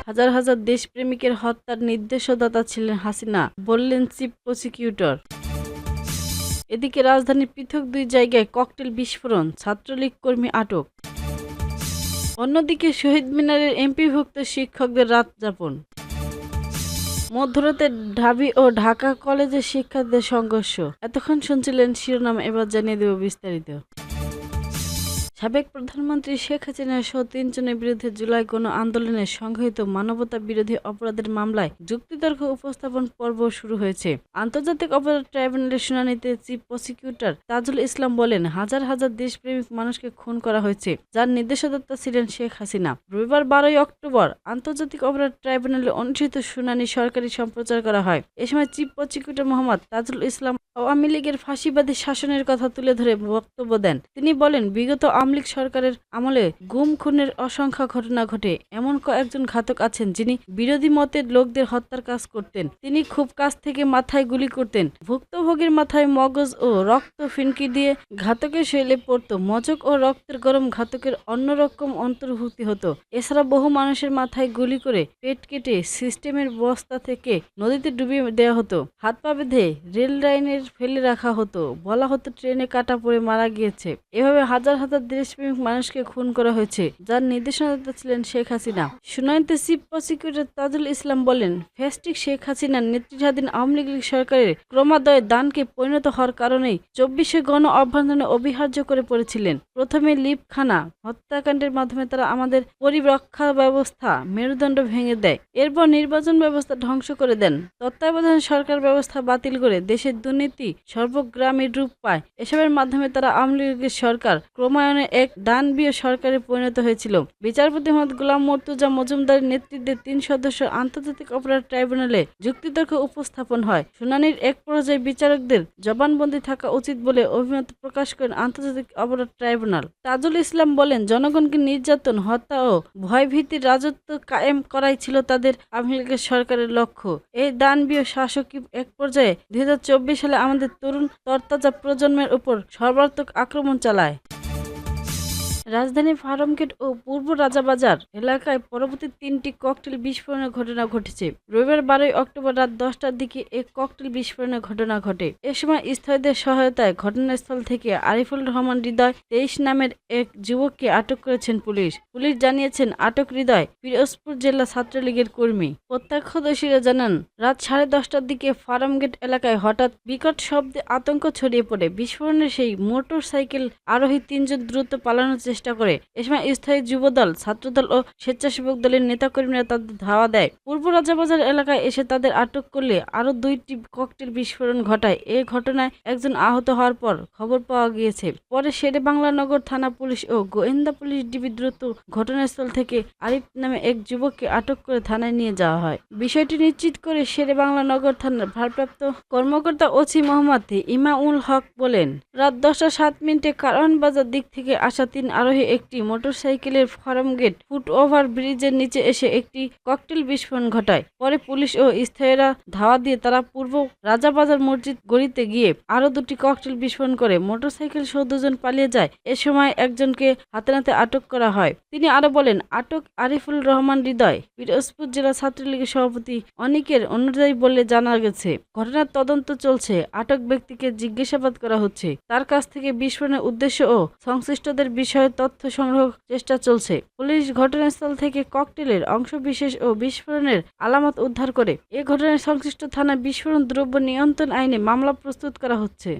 হাজার হাজার দেশপ্রেমিকের হত্যার নির্দেশদাতা ছিলেন হাসিনা, বললেন চিফ প্রসিকিউটর। এদিকে রাজধানীর পৃথক দুই জায়গায় ককটেল বিস্ফোরণ, ছাত্রলীগ কর্মী আটক। অন্যদিকে শহীদ মিনারের এমপিভুক্ত শিক্ষকদের রাত যাপন। মধ্যরাতে ঢাবি ও ঢাকা কলেজের শিক্ষার্থীদের সংঘর্ষ। এতক্ষণ শুনছিলেন শিরোনাম, এবার জানিয়ে দেব বিস্তারিত। সাবেক প্রধানমন্ত্রী শেখ হাসিনা সহ ৩ জনের বিরুদ্ধে জুলাই গণ আন্দোলনে সংঘটিত মানবতা বিরোধী অপরাধের মামলায় যুক্তিতর্ক উপস্থাপন পর্ব শুরু হয়েছে। আন্তর্জাতিক অপরাধ ট্রাইব্যুনালের শুনানিতে চিফ প্রসিকিউটর তাজুল ইসলাম বলেন, হাজার হাজার দেশপ্রেমিক মানুষকে খুন করা হয়েছে, যার নির্দেশদাতা ছিলেন শেখ হাসিনা। রবিবার ১২ অক্টোবর আন্তর্জাতিক অপরাধ ট্রাইব্যুনালে অনুষ্ঠিত শুনানি সরকারি সম্প্রচার করা হয়। এ সময় চিফ প্রসিকিউটর মোহাম্মদ তাজুল ইসলাম আওয়ামী লীগের ফাঁসিবাদী শাসনের কথা তুলে ধরে বক্তব্য দেন। তিনি বলেন, বিগত আওয়ামী লীগ সরকারের আমলে গুম খুনের অসংখ্য ঘটনা ঘটে। এমন কয়েকজন ঘাতক আছেন যিনি বিরোধী মতের লোকদের হত্যার কাজ করতেন। তিনি খুব কাছ থেকে মাথায় গুলি করতেন। ভুক্তভোগীর মাথায় মগজ ও রক্ত ফিনকি দিয়ে ঘাতকের শৈলে পড়ত। মজক ও রক্তের গরম ঘাতকের অন্যরকম অন্তর্ভুক্তি হতো। এছাড়া বহু মানুষের মাথায় গুলি করে পেট কেটে সিস্টেমের বস্তা থেকে নদীতে ডুবিয়ে দেওয়া হতো। হাত পা বেঁধে রেল লাইনের ফেলে রাখা হতো। বলা হতো ট্রেনে কাটা পড়ে মারা গিয়েছে। এভাবে হাজার হাজার দেশপ্রেমিক মানুষকে খুন করা হয়েছে, যার নির্দেশনাদাতা ছিলেন শেখ হাসিনা। শুনানিতে চিফ প্রসিকিউটর তাজুল ইসলাম বলেন, ফ্যাসিস্ট শেখ হাসিনার নেতৃত্বাধীন আওয়ামী লীগ সরকারের ক্রমাদয় দানকে পরিণত হওয়ার কারণেই ২৪শে গণ অভ্যুত্থানে অবিহার্য করে পড়েছিলেন। প্রথমে লিপখানা হত্যাকাণ্ডের মাধ্যমে তারা আমাদের পরিরক্ষা ব্যবস্থা মেরুদণ্ড ভেঙে দেয়। এরপর নির্বাচন ব্যবস্থা ধ্বংস করে দেন। তত্ত্বাবধায়ক সরকার ব্যবস্থা বাতিল করে দেশের দুর্নীতি সর্বগ্রামী রূপ পায়। এসবের মাধ্যমে তারা আওয়ামী লীগের সরকার ক্রমান্বয়ে এক দানবীয় সরকারে পরিণত হয়েছিল। বিচারপতি মোহাম্মদ গোলাম মর্তুজা মজুমদারের নেতৃত্বে ৩ সদস্য আন্তর্জাতিক অপরাধ ট্রাইব্যুনালে যুক্তিতর্ক উপস্থাপন হয়। শুনানির এক পর্যায়ে বিচারকদের জবানবন্দি থাকা উচিত বলে অভিমত প্রকাশ করেন আন্তর্জাতিক অপরাধ ট্রাইব্যুনাল। তাজুল ইসলাম বলেন, জনগণকে নির্যাতন, হত্যা ও ভয়ভীতির রাজত্ব কায়েম করাই ছিল তাদের আওয়ামী লীগের সরকারের লক্ষ্য। এই দানবীয় শাসকই এক পর্যায়ে ২০২৪ সালে আমাদের তরুণ তরতাজা প্রজন্মের উপর সর্বাত্মক আক্রমণ চালায়। রাজধানীর ফার্মগেট ও পূর্ব রাজাবাজার এলাকায় পরবর্তী ৩টি ককটেল বিস্ফোরণের ঘটনা ঘটেছে। রবিবার ১২ অক্টোবর রাত ১০টার দিকে এক ককটেল বিস্ফোরণের ঘটনা ঘটে। এ সময় স্থায়ীদের সহায়তায় ঘটনাস্থল থেকে আরিফুল রহমান হৃদয় ২৩ নামের এক যুবককে আটক করেছেন পুলিশ। পুলিশ জানিয়েছেন, আটক হৃদয় পিরোজপুর জেলা ছাত্রলীগের কর্মী। প্রত্যক্ষদর্শীরা জানান, রাত ১০:৩০টার দিকে ফার্মগেট এলাকায় হঠাৎ বিকট শব্দে আতঙ্ক ছড়িয়ে পড়ে। বিস্ফোরণে সেই মোটর সাইকেল আরোহী ৩ জন দ্রুত পালানোর চেষ্টা করে। এ সময় স্থায়ী যুবদল, ছাত্রদল ও স্বেচ্ছাসেবক দলের নেতাকর্মীরা তাদের ধাওয়া দেয়। পূর্ব রাজাবাজার এলাকায় এসে তাদের আটক করলে আরও ২টি ককটেল বিস্ফোরণ ঘটায়। এ ঘটনায় একজন আহত হওয়ার পর খবর পাওয়া গিয়েছে। পরে শেরেবাংলা নগর থানা পুলিশ ও গোয়েন্দা পুলিশ ডিবি দ্রুত ঘটনাস্থল থেকে আরিফ নামে এক যুবককে আটক করে থানায় নিয়ে যাওয়া হয়। বিষয়টি নিশ্চিত করে শেরেবাংলা নগর থানার ভারপ্রাপ্ত কর্মকর্তা ওসি মোহাম্মদ ইমামুল হক বলেন, রাত ১০:০৭ কারওয়ানবাজার দিক থেকে আসা ৩ আরোহী একটি মোটরসাইকেলের ফার্মগেট ফুটওভার ব্রিজের নিচে এসে একটি ককটেল বিস্ফোরণ ঘটায়। পরে পুলিশ ও স্থায়ীরা ধাওয়া দিয়ে তারা পূর্ব রাজাবাজার মসজিদ গলিতে গিয়ে আরও ২টি ককটেল বিস্ফোরণ করে মোটরসাইকেল সহ ২ জন পালিয়ে যায়। এ সময় একজনকে হাতে নাতে আটক করা হয়। তিনি আরো বলেন, আটক আরিফুল রহমান হৃদয় পিরোজপুর জেলা ছাত্রলীগের সভাপতি অনিকের অনুযায়ী বলে জানা গেছে। ঘটনার তদন্ত চলছে। আটক ব্যক্তিকে জিজ্ঞাসাবাদ করা হচ্ছে। তার কাছ থেকে বিস্ফোরণের উদ্দেশ্য ও সংশ্লিষ্টদের বিষয়ে তথ্য সংগ্রহ চেষ্টা চলছে। পুলিশ ঘটনাস্থল থেকে ককটেলের অংশবিশেষ ও বিস্ফোরণের আলামত উদ্ধার করে। এ ঘটনায় সংশ্লিষ্ট থানায় বিস্ফোরণ দ্রব্য নিয়ন্ত্রণ আইনে মামলা প্রস্তুত করা হচ্ছে।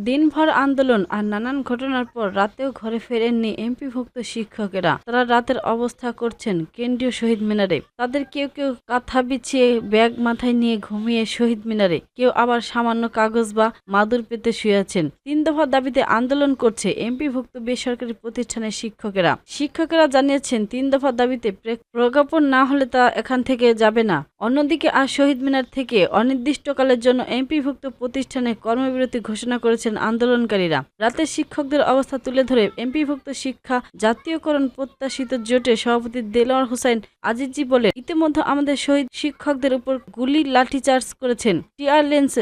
দিনভর আন্দোলন আর নানান ঘটনার পর রাতেও ঘরে ফেরেননি এমপিভুক্ত শিক্ষকেরা। তারা রাতের অবস্থা করছেন কেন্দ্রীয় শহীদ মিনারে। তাদের কেউ কেউ কাঁথা বিছিয়ে ব্যাগ মাথায় নিয়ে ঘুমিয়ে শহীদ মিনারে, কেউ আবার সামান্য কাগজ বা মাদুর পেতে শুয়ে আছেন। ৩ দফা দাবিতে আন্দোলন করছে এমপিভুক্ত বেসরকারি প্রতিষ্ঠানের শিক্ষকেরা। শিক্ষকেরা জানিয়েছেন, ৩ দফা দাবিতে প্রজ্ঞাপন না হলে তা এখান থেকে যাবে না। অন্যদিকে আজ শহীদ মিনার থেকে অনির্দিষ্টকালের জন্য এমপিভুক্ত প্রতিষ্ঠানে কর্মবিরতি ঘোষণা করেছে করেছেন আন্দোলনকারীরা। রাতে শিক্ষকদের অবস্থা তুলে ধরে এমপিভুক্ত শিক্ষা জাতীয়করণ প্রত্যাশিত জোটের সভাপতি দেলোয়ার হোসাইন আজিজি বলেন, ইতিমধ্যে আমাদের শহীদ শিক্ষকদের উপর গুলি লাঠিচার্জ করেছেন, টিয়ার লেন্স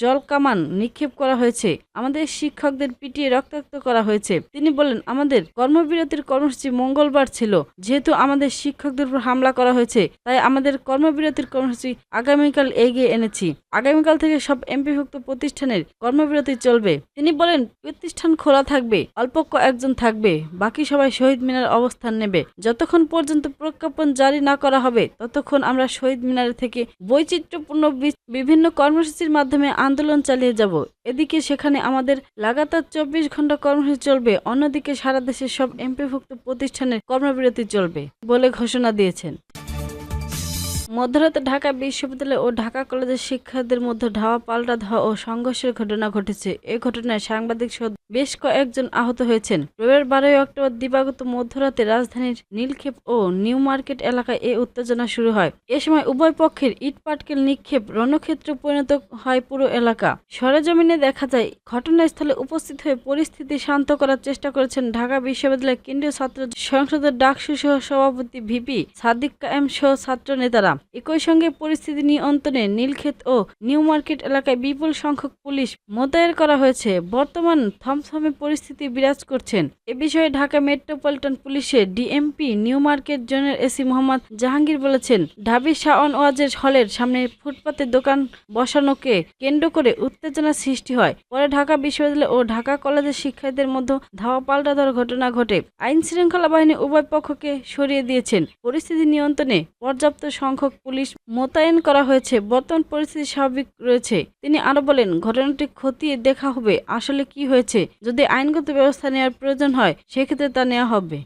জল কামান নিক্ষেপ করা হয়েছে, আমাদের শিক্ষকদের পিটিয়ে রক্তাক্ত করা হয়েছে। তিনি বলেন, আমাদের কর্মবিরতির কর্মসূচি মঙ্গলবার ছিল, যেহেতু আমাদের শিক্ষকদের উপর হামলা করা হয়েছে তাই আমাদের কর্মবিরতির কর্মসূচি আগামীকাল এগিয়ে এনেছি। আগামীকাল থেকে সব এমপিভুক্ত প্রতিষ্ঠানের কর্মবিরতি চলবে। তিনি বলেন, প্রতিষ্ঠান খোলা থাকবে, অল্প কয়েকজন থাকবে, বাকি সবাই শহীদ মিনার অবস্থান নেবে। যতক্ষণ পর্যন্ত প্রজ্ঞাপন জারি না করা হবে ততক্ষণ আমরা শহীদ মিনার থেকে বৈচিত্র্যপূর্ণ বিভিন্ন কর্মসূচির মাধ্যমে আন্দোলন চালিয়ে যাব। এদিকে সেখানে আমাদের লাগাতার 24 ঘন্টা কর্মসূচি চলবে, অন্যদিকে সারা দেশের সব এমপিভুক্ত প্রতিষ্ঠানের কর্মবিরতি চলবে বলে ঘোষণা দিয়েছেন। মধ্যরাতে ঢাকা বিশ্ববিদ্যালয় ও ঢাকা কলেজের শিক্ষার্থীদের মধ্যে ধাওয়া পাল্টা ধাওয়া ও সংঘর্ষের ঘটনা ঘটেছে। এ ঘটনায় সাংবাদিক সহ বেশ কয়েকজন আহত হয়েছেন। রবিবার 12 অক্টোবর দিবাগত মধ্যরাতে রাজধানীর নীলক্ষেত ও নিউ মার্কেট এলাকায় এ উত্তেজনা শুরু হয়। এ সময় উভয় পক্ষের ইট পাটকেল নিক্ষেপ রণক্ষেত্রে পরিণত হয় পুরো এলাকা। সরেজমিনে দেখা যায়, ঘটনাস্থলে উপস্থিত হয়ে পরিস্থিতি শান্ত করার চেষ্টা করেছেন ঢাকা বিশ্ববিদ্যালয় কেন্দ্রীয় ছাত্র সংসদের ডাকসু সহ সভাপতি ভিপি সাদিক কায়েম সহ ছাত্র নেতারা। একই সঙ্গে পরিস্থিতি নিয়ন্ত্রণে নীলক্ষেত ও নিউ মার্কেট এলাকায় বিপুল সংখ্যক পুলিশ মোতায়েন করা হয়েছে। বর্তমান থমথমে পরিস্থিতি বিরাজ করছেন। এ বিষয়ে ঢাকা মেট্রোপলিটন পুলিশের ডিএমপি নিউ মার্কেট জোনের এসি মোহাম্মদ জাহাঙ্গীর বলেছেন, ঢাবি শাওন ওয়াজের হলের সামনে ফুটপাতে দোকান বসানোকে কেন্দ্র করে উত্তেজনা সৃষ্টি হয়। পরে ঢাকা বিশ্ববিদ্যালয় ও ঢাকা কলেজের শিক্ষার্থীদের মধ্যে ধাওয়া পাল্টা দেওয়ার ঘটনা ঘটে। আইন শৃঙ্খলা বাহিনী উভয় পক্ষকে সরিয়ে দিয়েছেন। পরিস্থিতি নিয়ন্ত্রণে পর্যাপ্ত সংখ্যক পুলিশ মোতায়েন করা হয়েছে। বর্তমান পরিস্থিতি স্বাভাবিক রয়েছে। তিনি আরো বলেন, ঘটনাটি খতিয়ে দেখা হবে আসলে কি হয়েছে। যদি আইনগত ব্যবস্থা নেওয়ার প্রয়োজন হয় সেক্ষেত্রে তা নেওয়া হবে।